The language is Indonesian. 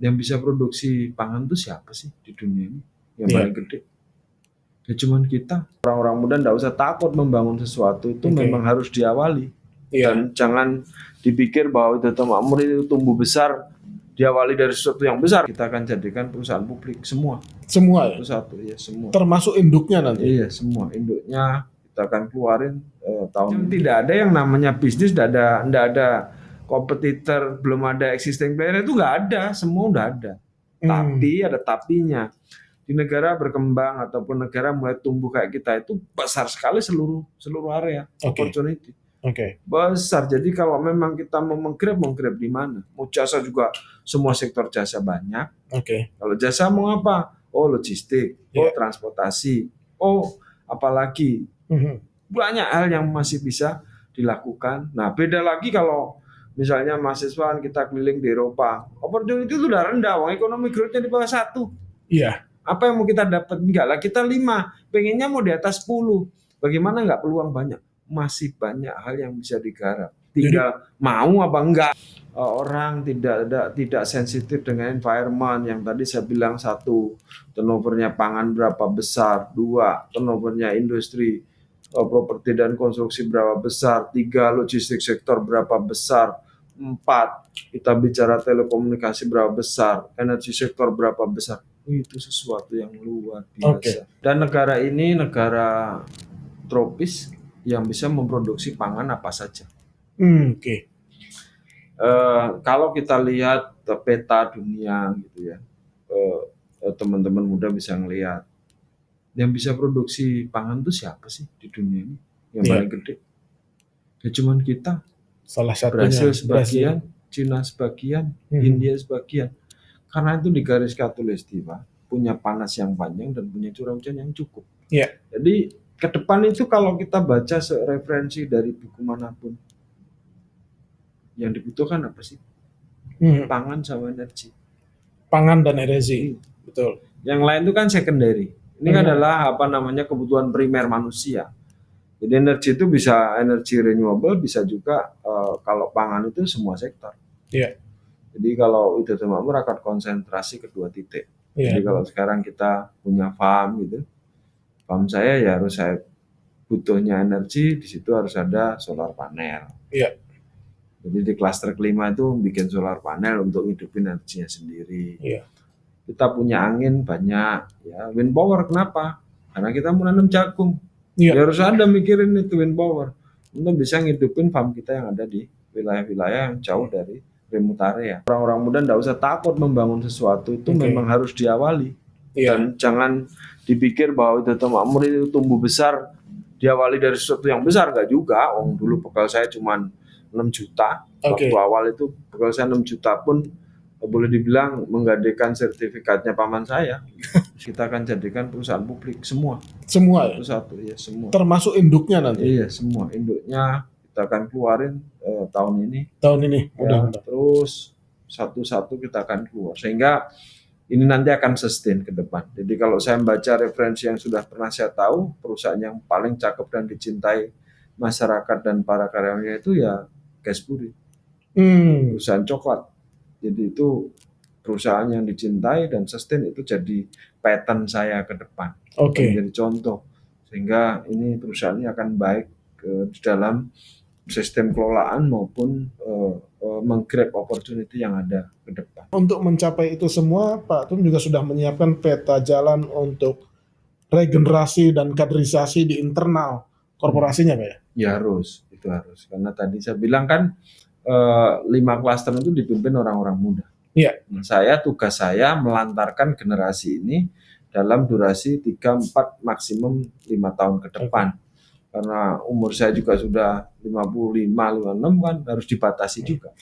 Yang bisa produksi pangan itu siapa sih di dunia ini yang Iya. paling gede? Ya cuman kita. Orang-orang muda nggak usah takut membangun sesuatu, itu Oke. memang harus diawali. Iya. Dan jangan dipikir bahwa Hudatul Makmur itu tumbuh besar diawali dari sesuatu yang besar. Kita akan jadikan perusahaan publik semua. Semua ya? Satu-satu ya semua. Termasuk induknya nanti? Iya semua induknya kita akan keluarin tahun ini. Tidak ada yang namanya bisnis, tidak ada kompetitor, belum ada existing player, itu nggak ada, semua udah ada. Tapi ada tapinya. Di negara berkembang ataupun negara mulai tumbuh kayak kita itu besar sekali seluruh area opportunity. Besar. Jadi kalau memang kita mau menggrab di mana? Mau jasa juga, semua sektor jasa banyak. Kalau jasa mau apa? Oh logistik, oh transportasi, oh apalagi banyak hal yang masih bisa dilakukan. Nah beda lagi kalau misalnya mahasiswa kita keliling di Eropa, opportunity itu udah rendah, ekonomi growth-nya di bawah 1. Iya. Apa yang mau kita dapat? Enggak lah, kita 5, pengennya mau di atas 10. Bagaimana enggak peluang banyak? Masih banyak hal yang bisa digarap. Tinggal mau apa enggak. Orang tidak sensitif dengan environment yang tadi saya bilang. 1, turnovernya pangan berapa besar. 2, turnovernya industri properti dan konstruksi berapa besar. 3, logistik sektor berapa besar. 4, kita bicara telekomunikasi berapa besar. Energi sektor berapa besar. Itu sesuatu yang luar biasa. Dan negara ini negara tropis yang bisa memproduksi pangan apa saja. Kalau kita lihat peta dunia gitu ya, teman-teman muda bisa ngelihat yang bisa produksi pangan itu siapa sih di dunia ini yang paling gede? Ya cuman kita. Salah satunya Brasil sebagian, Cina sebagian, India sebagian. Karena itu di garis khatulistiwa punya panas yang panjang dan punya curah hujan yang cukup. Jadi ke depan itu kalau kita baca referensi dari buku manapun, yang dibutuhkan apa sih? Pangan sama energi. Pangan dan energi, betul. Yang lain itu kan secondary. Ini adalah kebutuhan primer manusia. Jadi energi itu bisa energi renewable, bisa juga kalau pangan itu semua sektor. Jadi kalau Hudatul Makmur akan konsentrasi ke 2 titik. Jadi kalau sekarang kita punya farm gitu, farm saya ya harus saya butuhnya energi, di situ harus ada solar panel. Jadi di klaster kelima itu bikin solar panel untuk hidupin energinya sendiri. Kita punya angin banyak, ya wind power. Kenapa? Karena kita mau nanam jagung. Ya harus ada mikirin itu wind power untuk bisa ngidupin farm kita yang ada di wilayah-wilayah yang jauh dari remote area. Orang-orang muda nggak usah takut membangun sesuatu, itu memang harus diawali. Dan jangan dipikir bahwa Hudatul Makmur itu tumbuh besar diawali dari sesuatu yang besar, nggak juga. Dulu bekal saya cuma 6 juta. Waktu awal itu bekal saya 6 juta pun boleh dibilang menggadekan sertifikatnya paman saya. Kita akan jadikan perusahaan publik semua. Semua ya? Satu ya semua. Termasuk induknya nanti? Iya semua induknya kita akan keluarin tahun ini. Terus satu-satu kita akan keluar sehingga ini nanti akan sustain ke depan. Jadi kalau saya membaca referensi yang sudah pernah saya tahu, perusahaan yang paling cakep dan dicintai masyarakat dan para karyawannya itu ya Gaspuri, perusahaan coklat. Jadi itu perusahaan yang dicintai dan sustain, itu jadi pattern saya ke depan. Jadi contoh sehingga ini perusahaan ini akan baik di dalam sistem kelolaan maupun menggrab opportunity yang ada ke depan. Untuk mencapai itu semua, Pak Tun juga sudah menyiapkan peta jalan untuk regenerasi dan kaderisasi di internal korporasinya, Pak ya? Ya harus, itu harus. Karena tadi saya bilang kan 5 klaster itu dipimpin orang-orang muda. Tugas saya melantarkan generasi ini dalam durasi 3-4 maksimum 5 tahun ke depan. Karena umur saya juga sudah 55, 56 kan harus dibatasi juga.